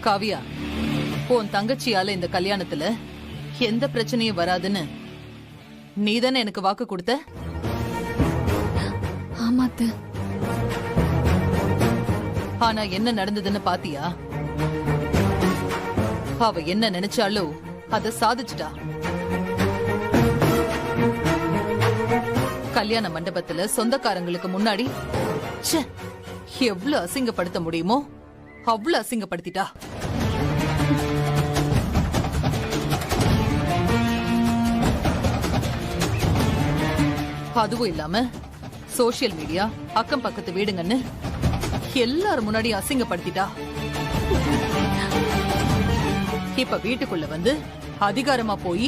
காவியா, உன் தங்கச்சியால இந்த கல்யாணத்துல எந்த பிரச்சனையும் வராதுன்னு நீதானே எனக்கு வாக்கு கொடுத்த? ஆமா அத்தை. ஆனா என்ன நடந்ததுன்னு பாத்தியா? அவ என்ன நினைச்சாலோ அத சாதிச்சுட்டா. கல்யாண மண்டபத்துல சொந்தக்காரங்களுக்கு முன்னாடி ச்சே, எவ்வளவு அசிங்கப்படுத்த முடியுமோ அவ்வளவு அசிங்கப்படுத்திட்டா. அதுவும் இல்லாம சோசியல் மீடியா, அக்கம் பக்கத்து வீடுங்கன்னு எல்லாரும் முன்னாடி அசிங்கப்படுத்திட்டா. இப்ப வீட்டுக்குள்ள வந்து அதிகாரமா போய்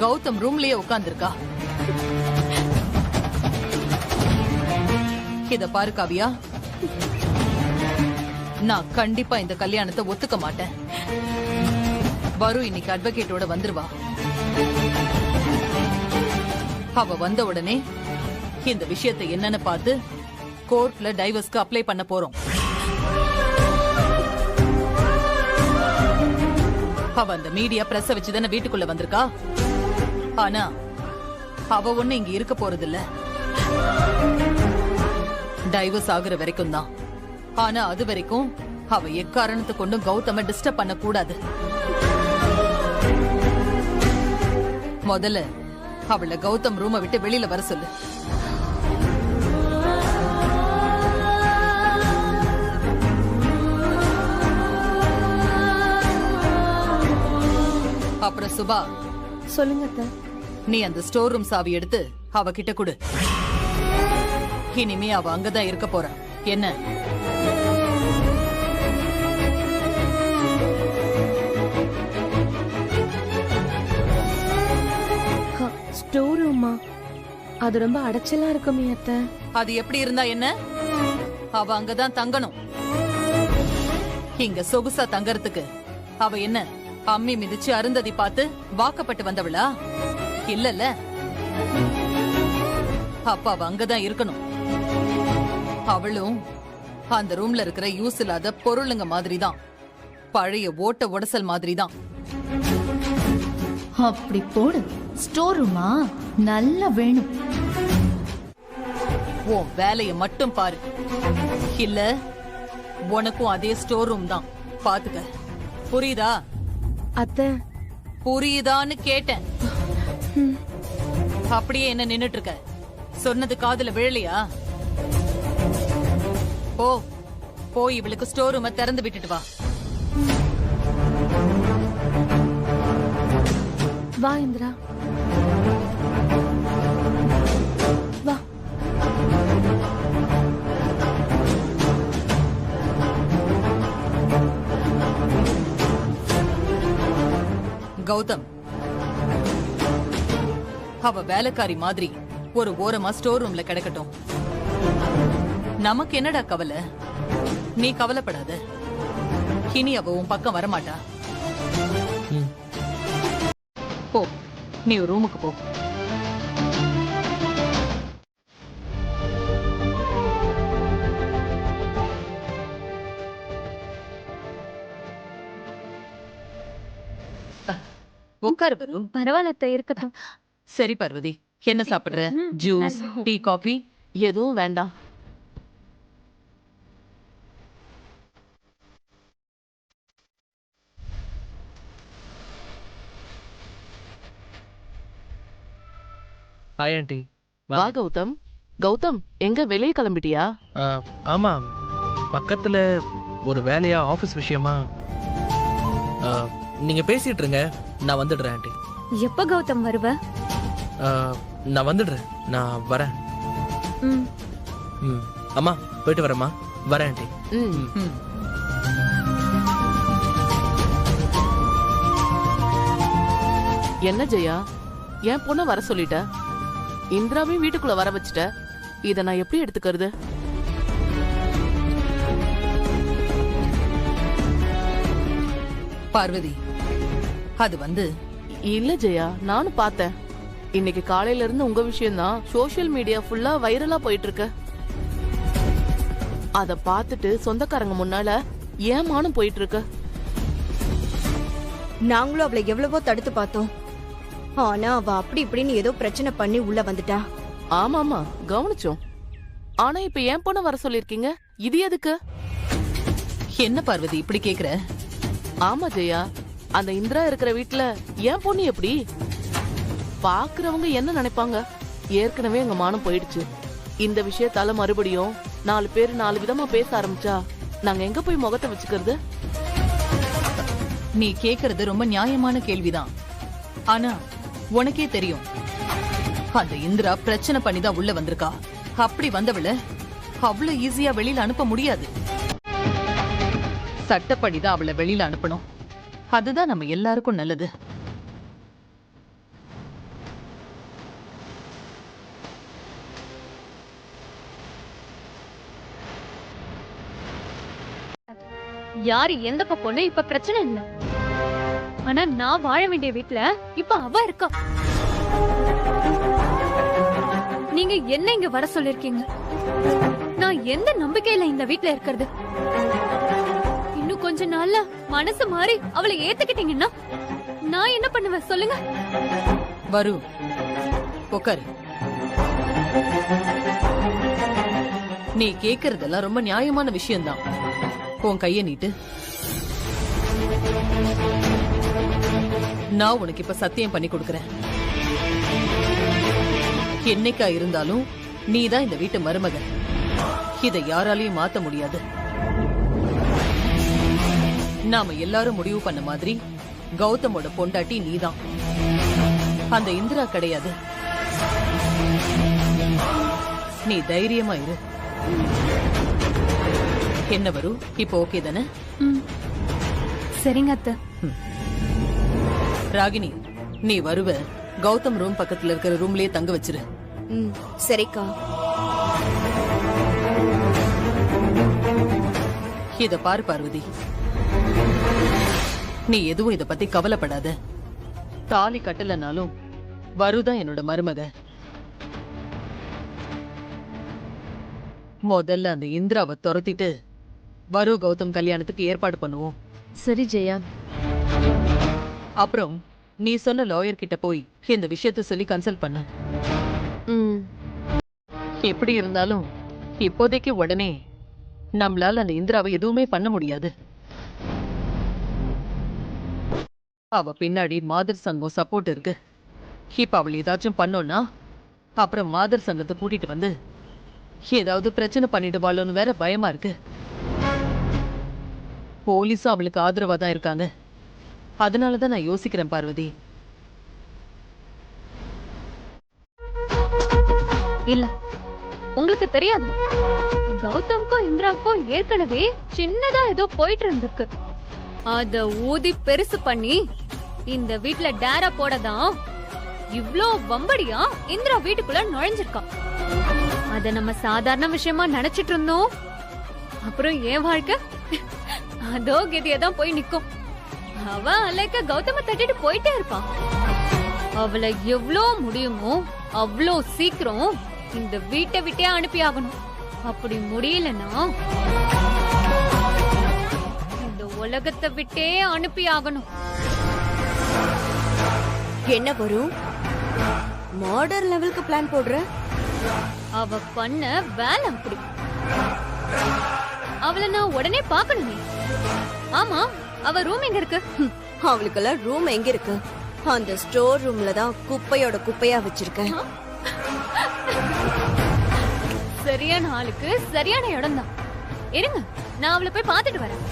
கௌதம் ரூம்லயே உட்கார்ந்திருக்கா. இத பாரு காவியா, நான் கண்டிப்பா இந்த கல்யாணத்தை ஒத்துக்க மாட்டேன். வரும் இன்னைக்கு அட்வொகேட்டோட வந்துருவா. அவ வந்த உடனே இந்த விஷயத்தை என்னன்னு பார்த்து கோர்ட்ல டைவர்ஸ்க்கு அப்ளை பண்ண போறோம். அவ அந்த மீடியா பிரஸ் வச்சுதானே வீட்டுக்குள்ள வந்திருக்கா. ஆனா அவ ஒண்ணு இங்க இருக்க போறது இல்ல. டைவர்ஸ் ஆகுற வரைக்கும் தான். ஆனா அது வரைக்கும் அவ எக்காரணத்தை கொண்டும் கௌதம டிஸ்டர்ப் பண்ண கூடாது. முதல்ல அவளை கௌதம் ரூமை விட்டு வெளியில வர சொல்லு. அப்புறம் சுபா, சொல்லுங்க அத்தை. நீ அந்த ஸ்டோர் ரூம் சாவி எடுத்து அவ கிட்ட கொடு. இனிமே அவ அங்கதான் இருக்க போறா. என்ன? ஸ்டோர் ரூமா? அது ரொம்ப அடைச்சலா இருக்குமே அத்தை. அது எப்படி இருந்தா என்ன? அவ அங்கதான் தங்கணும். இங்க சொகுசா தங்கறதுக்கு அவ என்ன அம்மி மிதிச்சு அருந்ததி பார்த்து வாக்கப்பட்டு வந்தவளா? இல்லல்ல. அப்ப அவ அங்கதான் இருக்கணும். அவளும் அந்த ரூம்ல இருக்கிற யூஸ் இல்லாத பொருளுங்க மாதிரிதான், பழைய ஓட்ட உடசல் மாதிரிதான். அப்படி போடு. ஸ்டோர் ரூமா நல்லா வேணும். உன் வேலைய மட்டும் பாரு. இல்ல உனக்கும் அதே ஸ்டோர் ரூம் தான். பாத்துக்க. புரியுதா? அத்தை, புரியுதான்னு கேட்டேன். அப்படியே என்ன நின்னுட்டு இருக்க? சொன்னது காதுல விழலையா? போ, போய் இவளுக்கு ஸ்டோர் ரூம திறந்து விட்டுட்டு வா. வா இந்திரா, வா. கௌதம், அவ வேலைக்காரி மாதிரி ஒரு ஓரமா ஸ்டோர் ரூம்ல கிடக்கட்டும். நமக்கு என்னடா கவலை? நீ கவலைப்படாத. இனி அவ உன் பக்கம் வரமாட்டா. போ, நீ ஒரு ரூமுக்கு போ. உட்காரு. பரவாயில்ல, இருக்கட்டும். சரி பார்வதி, என்ன சாப்பிடுற? Juice, tea, coffee? எதுவும் வேண்டாம். Hi aunty. வா கௌதம். கௌதம், எங்க வெளியே கிளம்பிட்டியா? ஆமா, பக்கத்துல ஒரு வேலையா, ஆஃபீஸ் விஷயமா. நீங்க பேசிட்டு இருங்க, நான் வந்துடுறேன் ஆண்டி. எப்ப கௌதம் வருவ? நான் வந்துடுறேன், நான் வரேன். அம்மா போயிட்டு வரேம்மா, வரேன் ஆண்டி. என்ன ஜெயா, என் பொண்ண வர சொல்லிட்ட, இந்திராவையும் வீட்டுக்குள்ள வர வச்சுட்ட. இத நான் எப்படி எடுத்துக்கிறது? பார்வதி, அது வந்து இல்ல ஜெயா, நானும் பார்த்தேன். இன்னைக்கு காலையில இருந்து உங்க விஷயம்தான் சோசியல் மீடியா ஃபுல்லா வைரலா போயிட்டு இருக்கு. அத பார்த்துட்டு சொந்தக்காரங்க முன்னால ஏமானும் போயிட்டு இருக்கு. நாங்களும் அவளை எவ்வளவோ தடுத்து பார்த்தோம். ஆனா அவ அப்படி இப்படின்னு ஏதோ பிரச்சனை பண்ணி உள்ள வந்துட்டா. ஆமாமா கவனிச்சோம். ஆனா இப்ப ஏன் பொண்ண வர சொல்லிருக்கீங்க? இது எதுக்கு? என்ன பார்வதி இப்படி கேக்குற? ஆமா ஜெயா, அந்த இந்திரா இருக்கிற வீட்ல ஏன் பொண்ணு எப்படி? பாக்குறவங்க என்ன நினைப்பாங்க? ஏற்கனவே எங்க மானம் போயிடுச்சு. இந்த விஷயத்தால மறுபடியும் 4 பேர் 4 விதமா பேச ஆரம்பிச்சா நாங்க எங்க போய் முகத்தை வச்சுக்கிறது? நீ கேக்குறது ரொம்ப நியாயமான கேள்விதான். ஆனா உனக்கே தெரியும், அந்த இந்திரா பிரச்சனை பண்ணிதான் உள்ள வந்திருக்கா. அப்படி வந்தவள அவ்வளவு ஈஸியா வெளியில அனுப்ப முடியாது. சட்டப்படிதான் அவளை வெளியில அனுப்பணும். அதுதான் நம்ம எல்லாருக்கும் நல்லது. யாரு எந்த பக்கம்னு இப்ப பிரச்சனை இல்ல. ஆனா நான் வாழ வேண்டிய வீட்ல இப்ப அவ இருக்கா. நீங்க என்ன இங்க வர சொல்லிருக்கீங்க? நான் எந்த நம்பிக்கையில இந்த வீட்ல இருக்கிறது? இன்னும் கொஞ்ச நாள்ல மனசு மாறி அவளை ஏத்துக்கிட்டீங்கன்னா நான் என்ன பண்ணுவேன் சொல்லுங்க? வரு, உட்காரு. நீ கேக்குறதெல்லாம் ரொம்ப நியாயமான விஷயம்தான். உன் கைய நீட்டு. நான் உனக்கு இப்ப சத்தியம் பண்ணி கொடுக்கறேன். என்னைக்கா இருந்தாலும் நீதான் இந்த வீட்டு மருமகன். இதை யாராலையும் மாத்த முடியாது. நாம எல்லாரும் முடிவு பண்ண மாதிரி கௌதமோட பொண்டாட்டி நீதான். அந்த இந்திரா கிடையாது. நீ தைரியமா இரு. என்ன வரும் இப்போ? ஓகே தானே? சரிங்க அத்தை. ராகினி, நீ வருவ கௌதம் ரூம் பக்கத்துல இருக்கிற ரூம்லயே தங்க வச்சிரு. சரிக்கா. இத பாரு பார்வதி, நீ எதுவும் இத பத்தி கவலைப்படாத. தாலி கட்டலனாலும் வருதான் என்னோட மருமக. முதல்ல அந்த இந்திராவை துரத்திட்டு வரு கௌதம் கல்யாணத்துக்கு ஏற்பாடு பண்ணுவோம். சரி ஜெயா. அப்புறம் நீ சொன்ன லாயர் கிட்ட போய் இந்த விஷயத்த சொல்லி கன்சல்ட் பண்ண. எப்படி இருந்தாலும் இப்போதைக்கு உடனே நம்மளால அந்த இந்திராவை எதுவுமே பண்ண முடியாது. அவ பின்னாடி மாதர் சங்கம் சப்போர்ட் இருக்கு. இப்ப அவள் ஏதாச்சும் பண்ணோம்னா அப்புறம் மாதர் சங்கத்தை கூட்டிட்டு வந்து ஏதாவது பிரச்சனை பண்ணிடுவாளோன்னு வேற பயமா இருக்கு. போலீஸும் அவளுக்கு ஆதரவா தான் இருக்காங்க. அதனாலதான் நான் யோசிக்கிறேன் பார்வதி. இல்ல, உங்களுக்கு தெரியாது, கௌதம்க்கும் இந்திராவுக்கும் ஏற்கனவே சின்னதா ஏதோ போயிட்டு இருந்திருக்கு. அத ஊதி பெருசு பண்ணி இந்த வீட்ல டேரா போடதான் இவ்ளோ வம்படியா இந்திரா வீட்டுக்குள்ள நுழைஞ்சிருக்கா. அத நம்ம சாதாரண விஷயமா நினைச்சிட்டு இருந்தோம். அப்புறம் என் வாழ்க்கை அதோ கதியதான் போய் நிக்கும். அவ அலைக்க கௌதம தட்டிட்டு போயிட்டே இருப்பான். அவளை எவ்ளோ முடியுமோ அவ்ளோ சீக்கிரம் இந்த வீட்டை விட்டே அனுப்பி ஆகணும். அப்படி முடியலன்னா இந்த உலகத்தை விட்டே அனுப்பி ஆகணும். என்ன வரும்? மாடர் லெவலுக்கு பிளான் போடுற? அவ பண்ண வேலை அப்படி. அவளை நான் உடனே பாக்கணுமே. ஆமா, அவ ரூம் எங்க இருக்கு? அவளுக்கெல்லாம் ரூம் எங்க இருக்கு? அந்த ஸ்டோர் ரூம்ல தான் குப்பையோட குப்பையா வச்சிருக்கேன். சரியான ஆளுக்கு சரியான இடம் தான். இருங்க, நான் அவளை போய் பாத்துட்டு வரேன்.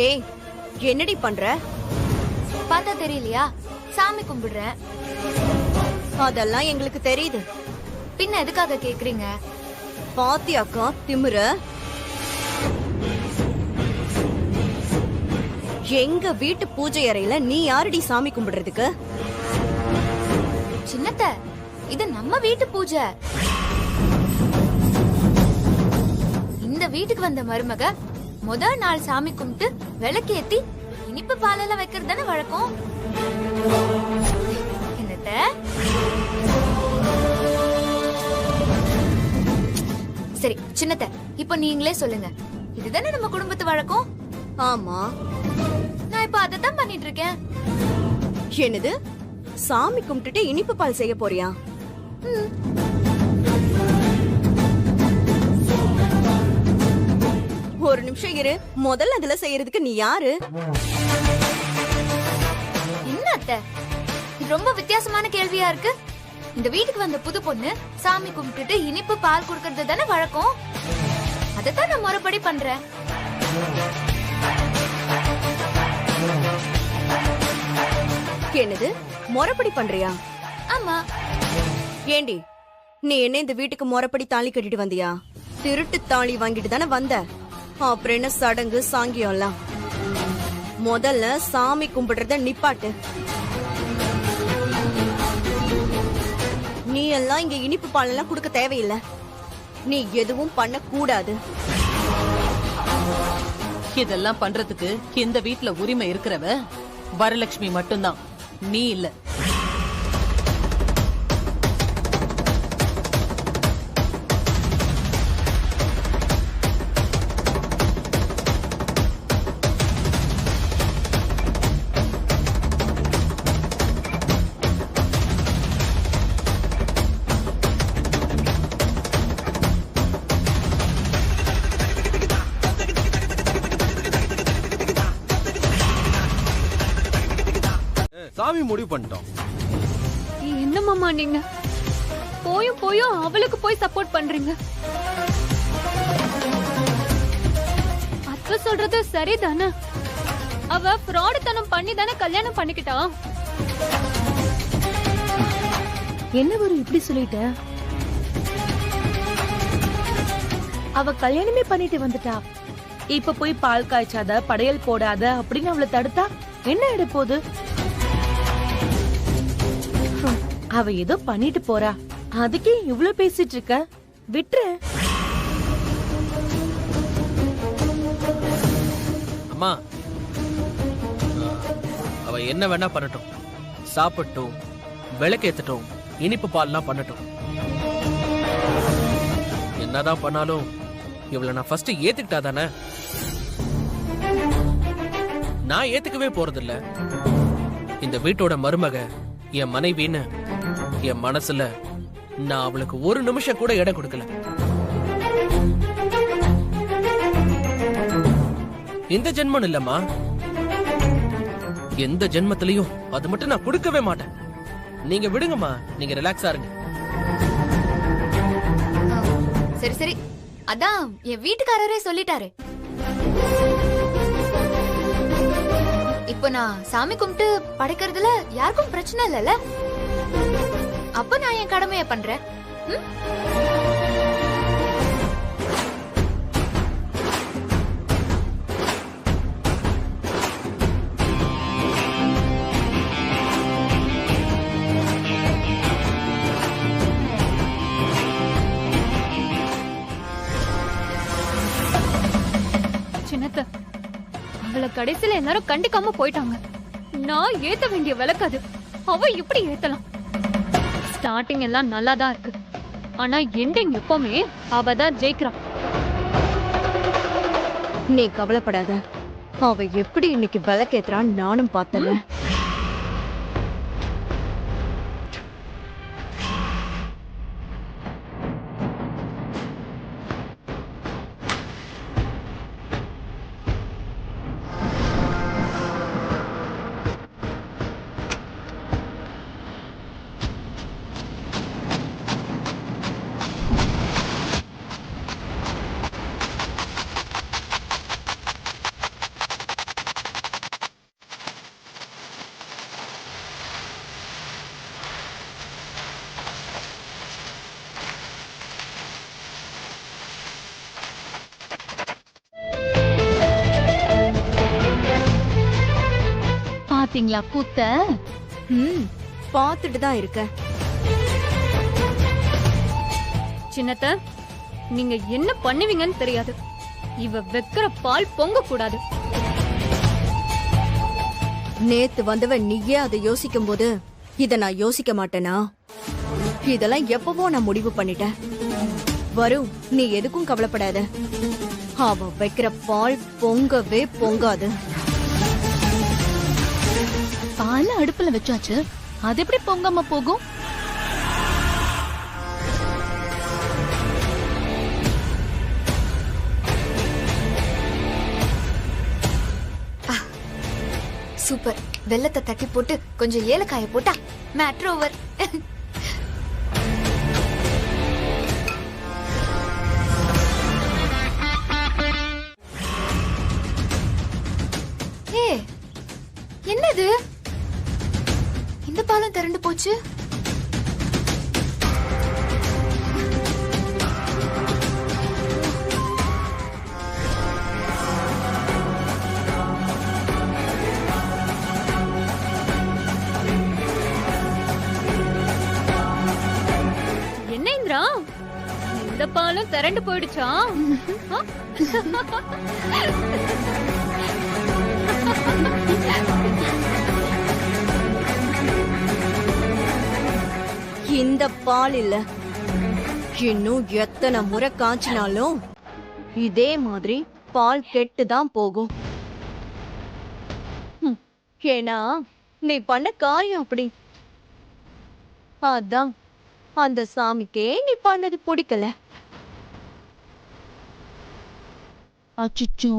ஏய், என்னடி பண்ற? பார்த்தா தெரியலையா? சாமி கும்பிடுறேன். அதெல்லாம் எங்களுக்கு தெரியுது. பின்ன எதுக்காக கேக்குறீங்க? பாத்தியாக்கா திமிர? எங்க வீட்டு பூஜை அறையில நீ யாரடி சாமி கும்பிடுறதுக்கு? சின்னத்த, இது நம்ம வீட்டு பூஜை. இந்த வீட்டுக்கு வந்த மருமக முதல் நாள் சாமி கும்பிட்டு விளக்கேத்தி இனிப்பு பாலெல்லாம் வைக்கிறது தானே வழக்கம். என்னத்த? சரி சின்னத்த, இப்ப நீங்களே சொல்லுங்க, இதுதானே நம்ம குடும்பத்து வழக்கம்? ஆமா. நான் இப்ப அதத்தான் பண்ணிட்டு இருக்கேன். என்னது, சாமி கும்பிட்டுட்டு இனிப்பு பால் செய்ய போறியா? ஒரு நிமிஷம் இரு, முதல்ல அதுல செய்யறதுக்கு நீ யாரு? என்ன அத்தை, இது ரொம்ப வித்தியாசமான கேள்வியா இருக்கு. இந்த வீட்டுக்கு வந்த புது பொண்ணு சாமி கும்பிட்டுட்டு இனிப்பு பால் குடுக்கறது தானே வழக்கம். அதத்தான் நான் முறைப்படி பண்றேன். என்னது, முறைப்படி பண்றியா? ஆமா. ஏண்டி, நீ என்ன இந்த வீட்டுக்கு முறைப்படி தாலி கட்டிட்டு வந்தியா? திருட்டு தாலி வாங்கிட்டு தானே வந்த. அப்புறம் என்ன சடங்கு சாங்கியம் எல்லாம்? முதல்ல சாமி கும்பிடுறத நிப்பாட்டு. நீ எல்லாம் இங்க இனிப்பு பால் எல்லாம் கொடுக்க தேவையில்லை. நீ எதுவும் பண்ண கூடாது. இதெல்லாம் பண்றதுக்கு இந்த வீட்ல உரிமை இருக்கிறவ வரலட்சுமி மட்டும்தான், நீ இல்ல. சாமி முடிவு பண்ணிட்டோம். என்ன மாமா நீங்க போயும் போயும் அவளுக்கு போய் சப்போர்ட் பண்றீங்க? அத்தை சொல்றது சரிதானே? அவ ஃப்ராடுத்தனம் பண்ணி தானே கல்யாணம் பண்ணிக்கிட்டா. என்ன ஒரு இப்படி சொல்லிட்ட? அவ கல்யாணமே பண்ணிட்டு வந்துட்டா. இப்ப போய் பால் காய்ச்சாத, படையல் போடாத அப்படின்னு அவளை தடுத்தா என்ன ஆயிட போகுது? அவ ஏதோ பண்ணிட்டு போறா, அதுக்கே இவ்ளோ பேசிட்டு இருக்க, விட்டுரு. அம்மா, அவ என்ன வேணா பண்ணட்டும், சாப்பிட்டும், விளக்கேத்தட்டும், இனிப்பு பால்லாம் பண்ணட்டும். என்னதான் பண்ணாலும் இவளை நான் ஃபர்ஸ்ட் ஏத்துக்கிட்டா தானே. நான் ஏத்துக்கவே போறதில்ல. இந்த வீட்டோட மருமக என் மனைவின்னு என் மனசுல நான் அவளுக்கு ஒரு நிமிஷம் கூட இடம் கொடுக்கல. இந்த ஜென்மம் இல்லம்மா, எந்த ஜென்மத்திலையும் அது மட்டும் நான் கொடுக்கவே மாட்டேன். நீங்க விடுங்கம்மா, நீங்க ரிலாக்ஸா இருங்க. சரி சரி, அதான் என் வீட்டுக்காரரே சொல்லிட்டாரு. இப்போ நான் சாமி கும்பிட்டு படைக்கிறதுல யாருக்கும் பிரச்சனை இல்லைல்ல. அப்ப நான் என் கடமைய பண்றேன். சின்னத்த, அவளை கடைசியில எல்லாரும் கண்டிக்காம போயிட்டாங்க. நான் ஏத்த வேண்டிய விளக்கு அது. அவ இப்படி ஏத்தலாம்? ஸ்டார்டிங் எல்லாம் நல்லா தான் இருக்கு, ஆனா எண்டிங் எப்பவுமே அவ தான் ஜெயிக்கிறா. நீ கவலைப்படாத, அவ எப்படி இன்னைக்கு விளக்கேத்துறான்னு நானும் பார்த்தேன். பாத்தீங்களா கூத்த? பாத்துட்டு தான் இருக்கேன். சின்னத்த, நீங்க என்ன பண்ணுவீங்கன்னு தெரியாது. இவ வைக்கிற பால் பொங்க கூடாது. நேத்து வந்தவ நீயே அதை யோசிக்கும் போது இத நான் யோசிக்க மாட்டேனா? இதெல்லாம் எப்பவோ நான் முடிவு பண்ணிட்டேன். வரும், நீ எதுக்கும் கவலைப்படாத. அவ வைக்கிற பால் பொங்கவே பொங்காது. பால் அடுப்புல வச்சாச்சு, அது எப்படி பொங்காம போகும்? சூப்பர். வெல்லத்தை தட்டி போட்டு கொஞ்சம் ஏலக்காய போட்டா மேட்ரு ஓவர். ஏ, என்னது? இந்த பாலம் திரண்டு போச்சு. என்ன இந்திரா, இந்த பாலம் திரண்டு போயிடுச்சா? இந்த பால் இல்ல, இன்னும் எத்தனை முறை காய்ச்சினாலும் இதே மாதிரி பால் கெட்டு தான் போகும். ஏன்னா நீ பண்ண காரியம் அப்படி. அதான் அந்த சாமிக்கே நீ பண்ணது பிடிக்கல. அச்சோ,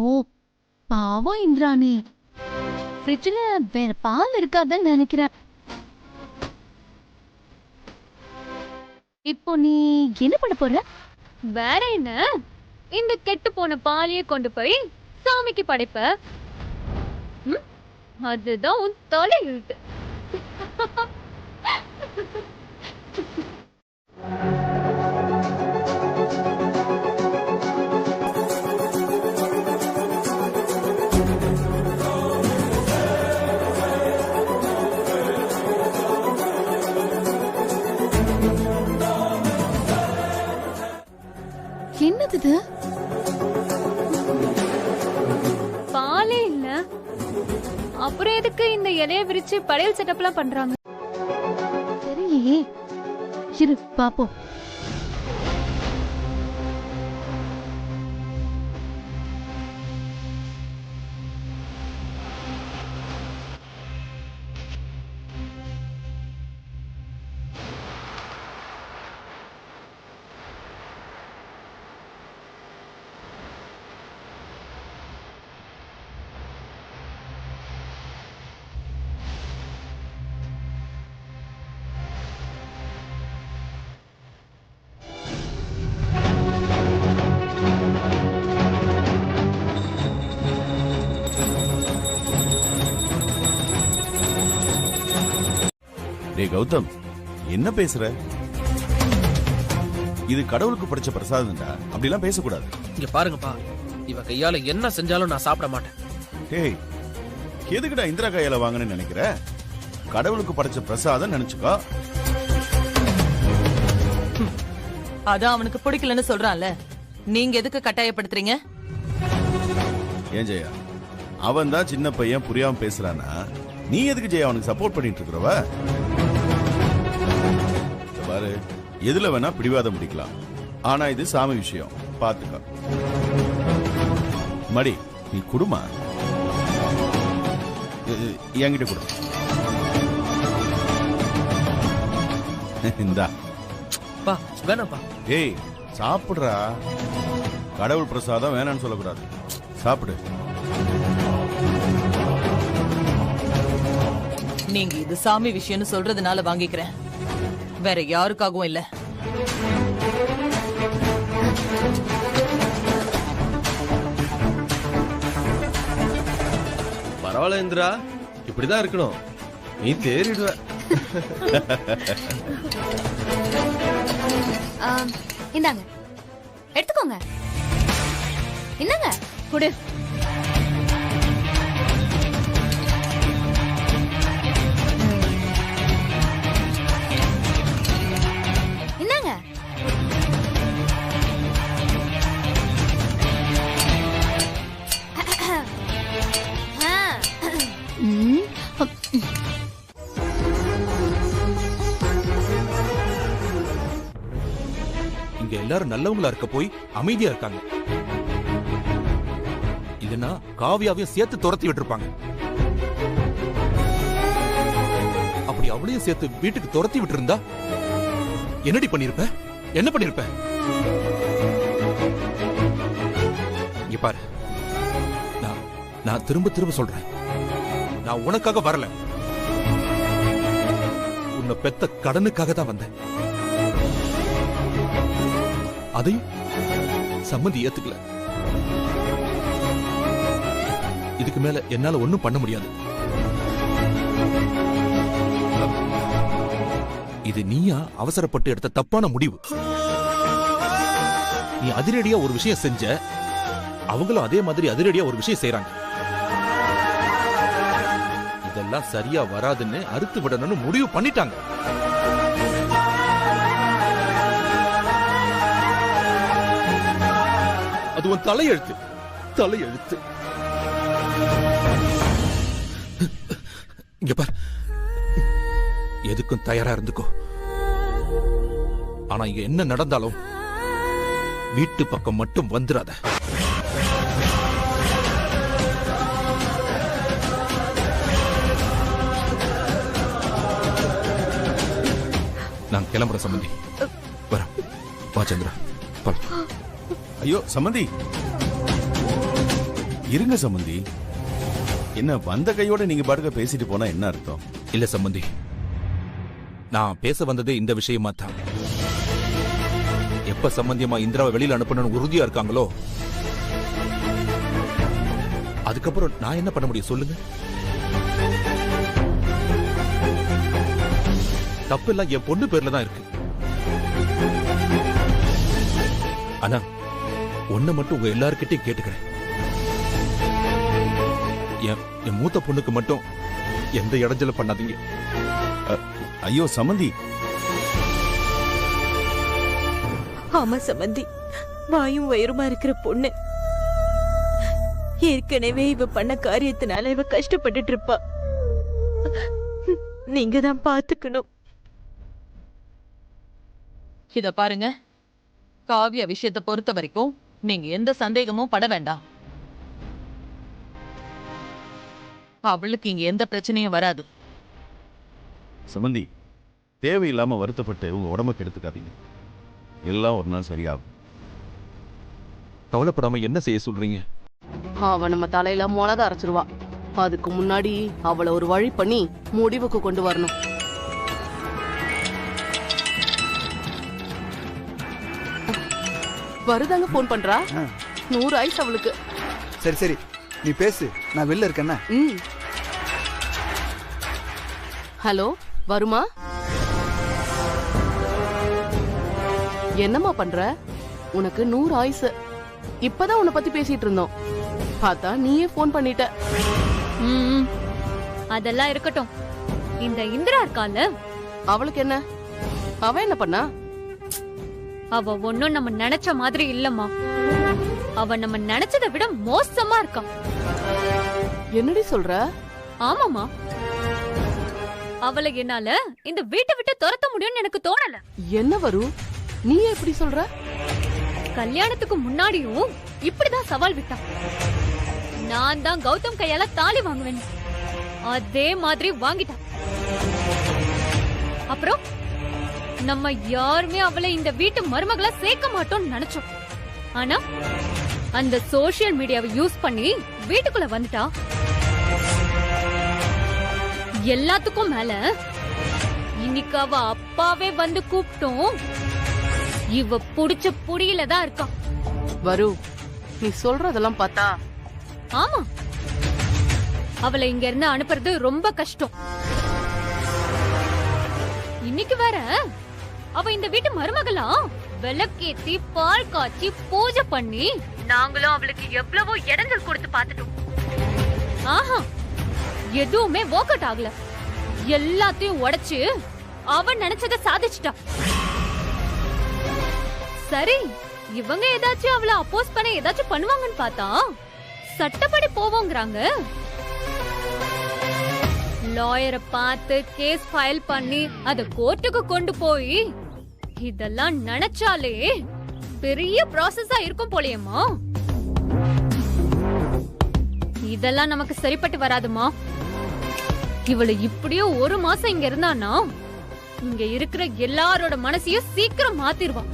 பாவம் இந்திராணி. ஃப்ரிட்ஜ்ல வேற பால் இருக்காதுன்னு நினைக்கிறேன். இப்போ நீ என்ன பண்ண போற? வேற என்ன, இந்த கெட்டு போன பாலையே கொண்டு போய் சாமிக்கு படைப்ப. அதுதான் உன் தலை எழுத்து. என்னது இது? பாலே இல்ல, அப்புறம் எதுக்கு இந்த இலைய விரிச்சு படையல் செட்டப்லாம் பண்றாங்க? தெரியலையே, இரு பாப்போம். டேய் கௌதம், என்ன பேசுற? இது கடவுளுக்கு படைச்ச பிரசாதம்டா, அப்படிலாம் பேசக்கூடாது. இங்க பாருங்கப்பா, இவ கையால என்ன செஞ்சாலும் நான் சாப்பிட மாட்டேன். டேய், எதுக்குடா இந்திரா கையால வாங்கன்னு நினைக்கிற? கடவுளுக்கு படைச்ச பிரசாதம் நினைச்சுக்கோ. அதான் அவனுக்கு பிடிக்கலன்னு சொல்றான்ல, நீங்க எதுக்கு கட்டாயப்படுத்துறீங்க? ஏன் ஜெயா, அவன் தான் சின்ன பையன் புரியாம பேசுறானா, நீ எதுக்கு ஜெயா அவனுக்கு சப்போர்ட் பண்ணிட்டு இருக்கிறவ? பாரு, எதுல வேணா பிடிவாதம் முடிக்கலாம், ஆனா இது சாமி விஷயம், பாத்துக்க. மடி, நீ குடுமா, என்கிட்ட கொடு. இந்தா. பா, வேணாம்ப்பா. ஏய், சாப்பிடுறா. கடவுள் பிரசாதம் வேணான்னு சொல்லக்கூடாது, சாப்பிடு. நீங்க இது சாமி விஷயம்னு சொல்றதுனால வாங்கிக்கிறேன், வேற யாருக்காகவும் இல்ல. பரவாயில்ல இந்திரா, இப்படிதான் இருக்கணும், நீ தேறிடுவ. இந்தாங்க, எடுத்துக்கோங்க. இந்தாங்க, குடு. எல்லாரும் நல்லவங்களா இருக்க போய் அமைதியா இருக்காங்க. இல்லனா காவியாவையும் சேர்த்து துரத்தி விட்டுருப்பாங்க. அப்படி அவளையும் சேர்த்து வீட்டுக்கு துரத்தி விட்டு இருந்தா என்னடி பண்ணிருப்ப? என்ன பண்ணிருப்ப? இங்க பாரு, நான் திரும்ப திரும்ப சொல்றேன், நான் உனக்காக வரல, உன்னை பெத்த கடனுக்காக தான் வந்தேன். அதையும் சம்மந்தி ஏத்துக்கல. இதுக்கு மேல என்னால ஒண்ணும் பண்ண முடியாது. இது நீயா அவசரப்பட்டு எடுத்த தப்பான முடிவு. நீ அதிரடியா ஒரு விஷயம் செஞ்ச, அவங்களும் அதே மாதிரி அதிரடியா ஒரு விஷயம் செய்றாங்க. இதெல்லாம் சரியா வராதுன்னு அறுத்து விடணும்னு முடிவு பண்ணிட்டாங்க. அது உன் தலையெழுத்து, தலையெழுத்து. இங்க பார், எதுக்கும் தயாரா இருந்துக்கோ. ஆனா இங்க என்ன நடந்தாலும் வீட்டு பக்கம் மட்டும் வந்துடாத. நான் கிளம்புற சம்பந்தி. வரேன். வா சந்திரா. ஐயோ சம்பந்தி, இருங்க சம்பந்தி. என்ன வந்த கையோட நீங்க பாட்டுக்க பேசிட்டு போனா என்ன அர்த்தம்? இல்ல சம்பந்தி, நான் பேச வந்ததே இந்த விஷயமா தான். எப்ப சம்பந்தியமா இந்திராவை வெளியில அனுப்பணும்னு உறுதியா இருக்காங்களோ, அதுக்கப்புறம் நான் என்ன பண்ண முடியும் சொல்லுங்க? தப்பு எல்லாம் என் பொண்ணு பேர்ல தான் இருக்கு. ஆனா ஒன்ன மட்டும் உங்க எல்லார்கிட்டையும் கேட்டுக்கிறேன், என் மூத்த பொண்ணுக்கு மட்டும் எந்த இடைஞ்சல பண்ணாதீங்க. ஐயோ சம்பந்தி. ஆமா சம்பந்தி, வாயும் வயிறுமா இருக்கிற பொண்ணு. ஏற்கனவே இவ பண்ண காரியத்தினால இவ கஷ்டப்பட்டுட்டு இருப்பா. நீங்க தான் பாத்துக்கணும். இத பாருங்க, காவியா விஷயத்தை பொறுத்த வரைக்கும் நீங்க எந்த சந்தேகமும் பட வேண்டாம். அவளுக்கு இங்க எந்த பிரச்சனையும் வராது. சம்பந்தி, தேவையில்லாம வருத்தப்பட்டு உங்க உடம்புக்கு எடுத்துக்காதீங்க. எல்லாம் ஒரு நாள் சரியாகும். கவலைப்படாம என்ன செய்ய சொல்றீங்க? அவ நம்ம தலையில மிளகா அரைச்சிருவா. அதுக்கு முன்னாடி அவளை ஒரு வழி பண்ணி முடிவுக்கு கொண்டு வரணும். வருதாங்க போன் பண்றா. 100 ஆயிடுச்சு அவளுக்கு. சரி சரி, நீ பேசு, நான் வெளில இருக்கேன்னா. ஹலோ, வருமா? என்னம்மா பண்ற? உனக்கு 100 ஆயுசு. இப்பதான் உன்னை பத்தி பேசிட்டு இருந்தோம், பார்த்தா நீயே போன் பண்ணிட்ட. அதெல்லாம் இருக்கட்டும். இந்த இந்திரா இருக்கால, அவளுக்கு என்ன? அவ என்ன பண்ணா? அவ ஒன்னும் நம்ம நினைச்ச மாதிரி இல்லம்மா. அவ நம்ம நினைச்சதை விட மோசமா இருக்கா. என்னடி சொல்ற? ஆமாமா, அவளை என்னால இந்த வீட்டை விட்டு துரத்த முடியும்னு எனக்கு தோணல. என்ன வரும், நீ எப்படி சொல்ற? கல்யாணத்துக்கு முன்னாடியும் இப்படிதான் சவால் விட்டா. நான் தான் கௌதம் கையால தாலி வாங்குவேன், அதே மாதிரி வாங்கிட்டா. அப்புறம் நம்ம யாருமே அவளை இந்த வீட்டு மருமகளா சேர்க்க மாட்டோம்னு நினைச்சோம். ஆனா அந்த சோசியல் மீடியாவை யூஸ் பண்ணி வீட்டுக்குள்ள வந்துட்டா. எல்லாத்துக்கும் மேல இன்னைக்கு அவ அப்பாவே வந்து கூப்பிட்டோம். இவ புடிச்ச புடியில தான் இருக்கா. வரு, நீ சொல்றதெல்லாம் பார்த்தா ஆமா, அவளை இங்க இருந்து அனுப்புறது ரொம்ப கஷ்டம். இன்னைக்கு வேற அவ இந்த வீட்டு மருமகளா விளக்கேத்தி பால் காய்ச்சி பூஜை பண்ணி நாங்களும் அவளுக்கு எவ்வளவோ இடங்கள் கொடுத்து பார்த்துட்டோம். ஆஹா, எதுவுமே ஒர்க் அவுட் ஆகல. எல்லாத்தையும் உடைச்சு அவ நினைச்சத சாதிச்சுட்டா. சரி, இவங்க ஏதாச்சும் அவளை அப்போஸ் பண்ண ஏதாச்சும் பண்ணுவாங்கன்னு பார்த்தா சட்டப்படி போவோங்கிறாங்க. லாயரை பார்த்து கேஸ் ஃபைல் பண்ணி அத கோர்ட்டுக்கு கொண்டு போய் இதெல்லாம் நினைச்சாலே பெரிய ப்ராசஸா இருக்கும் போலயேம்மா. இதெல்லாம் நமக்கு சரிப்பட்டு வராதுமா. இவளை இப்படியோ 1 மாசம் இங்க இருந்தானா இங்க இருக்கிற எல்லாரோட மனசையும் சீக்கிரம் மாத்திருவான்.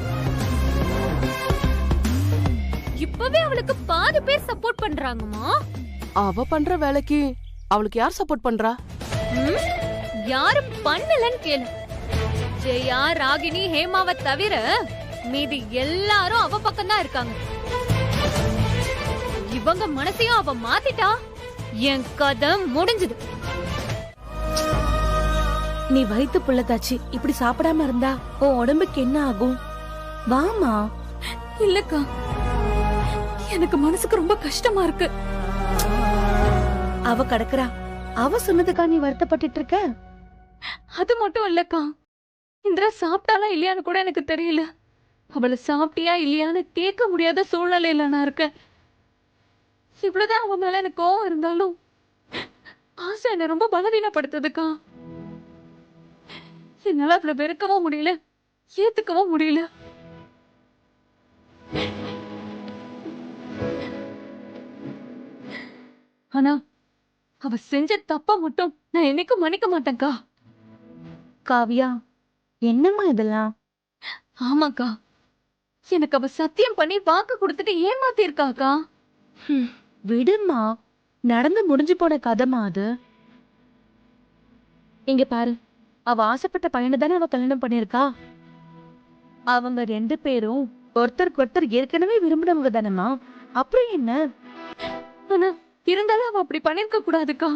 இப்பவே அவளுக்கு பாதி பேர் சப்போர்ட் பண்றாங்கம்மா. அவ பண்ற வேலைக்கு அவளுக்கு யார் சப்போர்ட் பண்றா? யாரும் பண்ணலன்னு கேளு. ஜெயா, ராகினி, ஹேமாவை தவிர மீதி எல்லாரும் அவ பக்கம் தான் இருக்காங்க. இவங்க மனசையும் அவ மாத்திட்டா என் கதை முடிஞ்சது. நீ வயித்து புள்ளதாச்சு, இப்படி சாப்பிடாம இருந்தா உன் உடம்புக்கு என்ன ஆகும்? வாமா. இல்லக்கா, எனக்கு மனசுக்கு ரொம்ப கஷ்டமா இருக்கு. அவ கிடக்குறா, அவ சொன்னதுக்கா நீ வருத்தப்பட்டு இருக்க? அது மட்டும் இல்லக்கா, இந்திரா சாப்பிட்டாலா இல்லையான்னு கூட எனக்கு தெரியல. அவளை சாப்பிட்டியா இல்லையான்னு கேட்க முடியாத சூழ்நிலையில நான் இருக்கேன். இவ்வளவுதான் அவன் மேல எனக்கு கோவம் இருந்தாலும் ஆசை என்ன ரொம்ப பலவீனப்படுத்துதுக்கா. என்னால அவளை வெறுக்கவும் முடியல, ஏத்துக்கவும் முடியல. ஆனா அவ செஞ்ச தப்ப மட்டும் நான் என்னைக்கும் மன்னிக்க மாட்டேன்க்கா. காவியா, என்னம்மா இதெல்லாம்? ஆமாக்கா, எனக்கு அவ சத்தியம் பண்ணி வாக்கு கொடுத்துட்டு ஏமாத்தி இருக்காக்கா. விடுமா, நடந்து முடிஞ்சு போன கதைமா அது. இங்க பாரு, அவ ஆசைப்பட்ட பையனை தானே அவ கல்யாணம் பண்ணிருக்கா. அவங்க 2 பேரும் ஒருத்தருக்கு ஒருத்தர் ஏற்கனவே விரும்பினவங்க தானேமா. அப்புறம் என்ன? ஆனா இருந்தாலும் அவ அப்படி பண்ணிருக்க கூடாதுக்கா.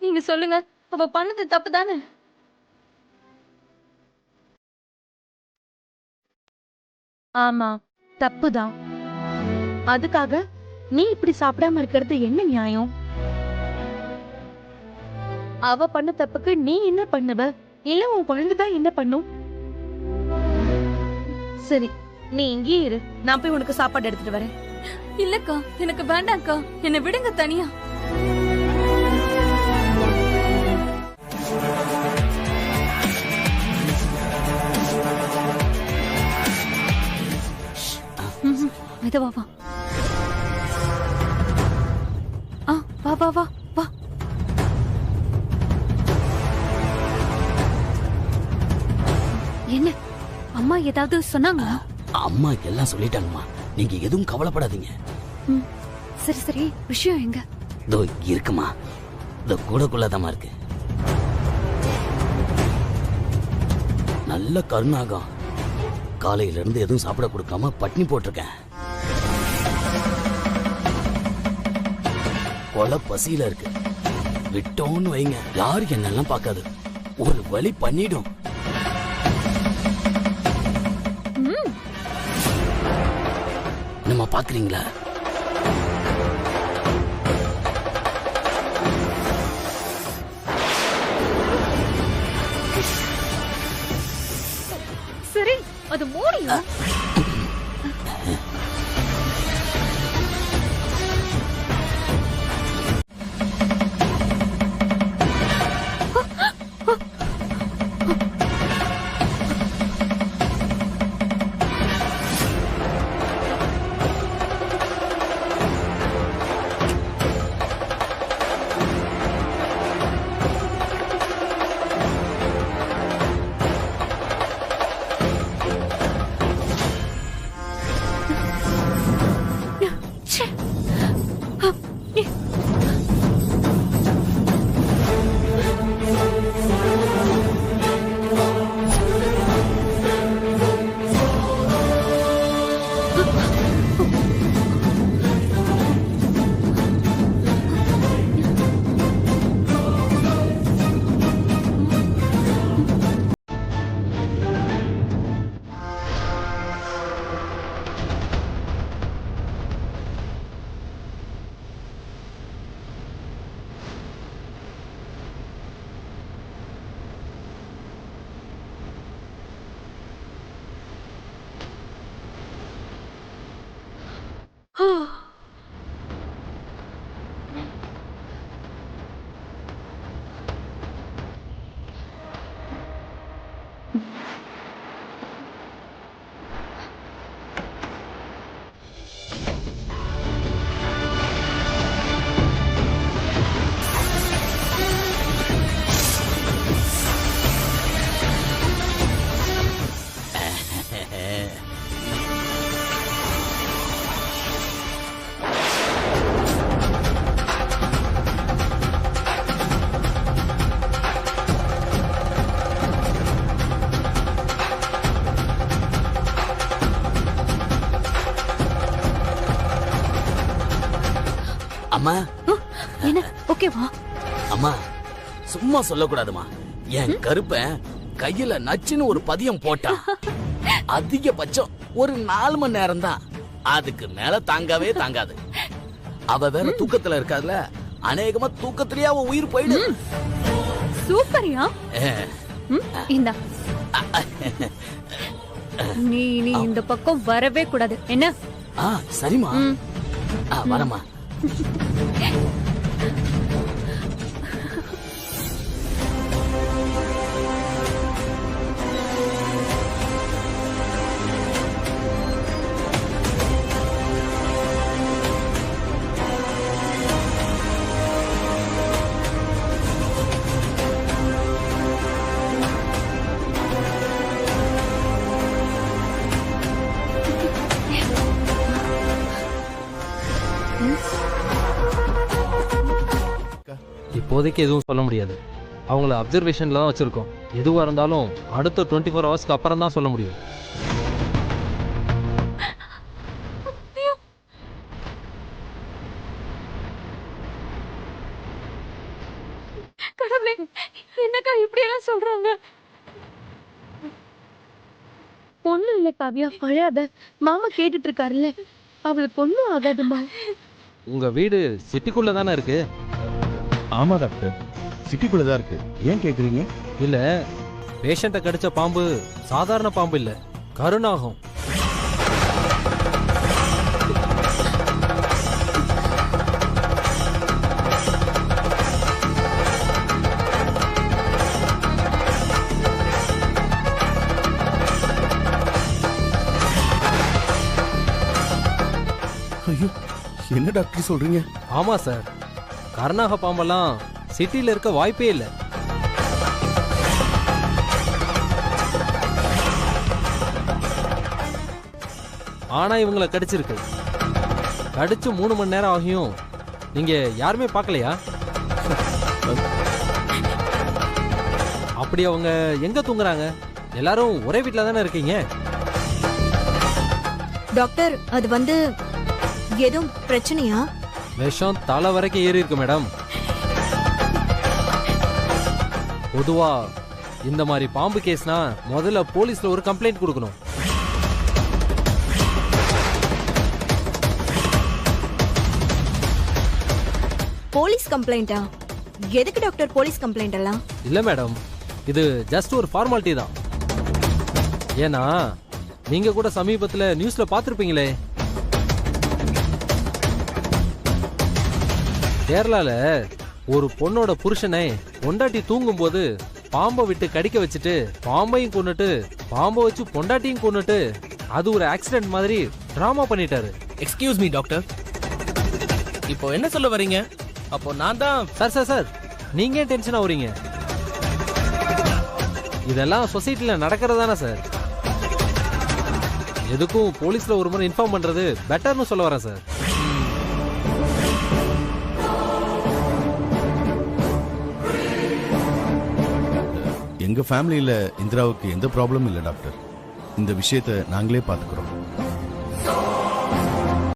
நீங்க சொல்லுங்க, அவ பண்ணது தப்பு தானே? ஆமா, தப்புதான். அதுக்காக நீ இப்படி சாப்பிடாம இருக்கிறது என்ன நியாயம்? அவ பண்ண தப்புக்கு நீ என்ன பண்ணுவ? இல்ல உன் குழந்தைதான் என்ன பண்ணும்? சரி, நீ இங்கே இரு, நான் போய் உனக்கு சாப்பாடு எடுத்துட்டு வரேன். இல்லக்கா, எனக்கு வேண்டாம்க்கா, என்னை விடுங்க தனியா. மெதுவா வா. வா வா வா வா. என்ன அம்மா ஏதாவது சொன்னாங்களா? அம்மா எல்லாம் சொல்லிட்டாங்கம்மா, நீங்க எதுவும் கவலைப்படாதீங்க. சரி சரி, விஷயம் எங்க? இதோ இருக்குமா, இதோ கூடக்குள்ளதாமா இருக்கு. நல்ல கருணாகம். காலையில இருந்து எதுவும் சாப்பிட கொடுக்காம பட்னி போட்டிருக்கேன். கொலை பசியில இருக்கு. விட்டோன்னு வைங்க, யாருக்கு என்னெல்லாம் பார்க்காது, ஒரு வழி பண்ணிடும். நம்ம பாக்குறீங்களா? சரி, அது மூடியும். அம்மா என்ன ஓகேவா? அம்மா சும்மா சொல்லக்கூடாதுமா. என் கருப்பன் கையில நச்சுன்னு ஒரு பதியம் போட்டான். அதிகபட்சம் ஒரு 4 மணி நேரம் தான், அதுக்கு மேல தாங்கவே தாங்காது. அவ வேற தூக்கத்துல இருக்காதுல, அநேகமா தூக்கத்திலேயே அவ உயிர் போயிடு. சூப்பர்யா. இந்தா, நீ இந்த பக்கம் வரவே கூடாது என்ன? சரிமா, வரமா. இப்போதைக்கு எதுவும் சொல்ல முடியாது. அவங்கள அப்சர்வேஷன்ல தான் வச்சிருக்கோம். எதுவாக இருந்தாலும் அடுத்த 24 ஹவர்ஸ்க்கு அப்புறம் தான் சொல்ல முடியும். கடவுளே, என்னக்கா இப்படி எல்லாம் சொல்றாங்க? பொண்ணு இல்ல காவியா, அழாத. மாமா கேட்டுட்டு இருக்காருல்ல, அவளுக்கு பொண்ணு ஆகாதுமா. உங்க வீடு சிட்டிக்குள்ள தானே இருக்கு? ஆமா டாக்டர், சிட்டிக்குள்ள தான் இருக்கு. ஏன் கேக்குறீங்க? இல்ல, பேஷண்ட்டை கடிச்ச பாம்பு சாதாரண பாம்பு இல்ல, கருநாகம். ஐயோ, என்ன டாக்டர் சொல்றீங்க? ஆமா சார், கருநாக பாம்பெல்லாம் சிட்டில இருக்க வாய்ப்பே இல்லை. ஆனா இவங்களை கடிச்சிருக்கு. கடிச்சு 3 மணி நேரம் ஆகியும் நீங்க யாருமே பார்க்கலையா? அப்படி அவங்க எங்க தூங்குறாங்க? எல்லாரும் ஒரே வீட்டுல தானே இருக்கீங்க. டாக்டர், அது வந்து எதுவும் பிரச்சனையா? விஷம் தலை வரைக்கும் ஏறி இருக்கு மேடம். பொதுவா இந்த மாதிரி பாம்பு கேஸ்னா முதல்ல போலீஸ்ல ஒரு கம்ப்ளைண்ட் கொடுக்கணும். போலீஸ் கம்ப்ளைண்டா? எதுக்கு டாக்டர் போலீஸ் கம்ப்ளைண்ட் எல்லாம்? இல்ல மேடம், இது ஜஸ்ட் ஒரு ஃபார்மாலிட்டி தான். ஏன்னா நீங்க கூட சமீபத்துல நியூஸ்ல பாத்திருப்பீங்களே, கேரளால ஒரு பொண்ணோட புருஷனை பொண்டாட்டி தூங்கும் போது பாம்பை விட்டு கடிக்க வச்சுட்டு பாம்பையும் கொன்னுட்டு பாம்பை வச்சு பொண்டாட்டியும் கொன்னுட்டு அது ஒரு ஆக்சிடென்ட் மாதிரி டிராமா பண்ணிட்டாரு. எக்ஸ்கியூஸ் மீ டாக்டர், இப்போ என்ன சொல்ல வரீங்க? அப்போ நான் தான் சார் நீங்க ஏன் டென்ஷன் ஆகுறீங்க? இதெல்லாம் சொசைட்டில நடக்கிறதானே சார். எதுக்கும் போலீஸ்ல ஒரு முறை இன்ஃபார்ம் பண்றது பெட்டர்னு சொல்ல வரேன் சார். எங்க ஃபேமிலியில இந்திராவுக்கு எந்த ப்ராப்ளமும் இல்லை டாக்டர். இந்த விஷயத்தை நாங்களே பார்த்துக்கிறோம்.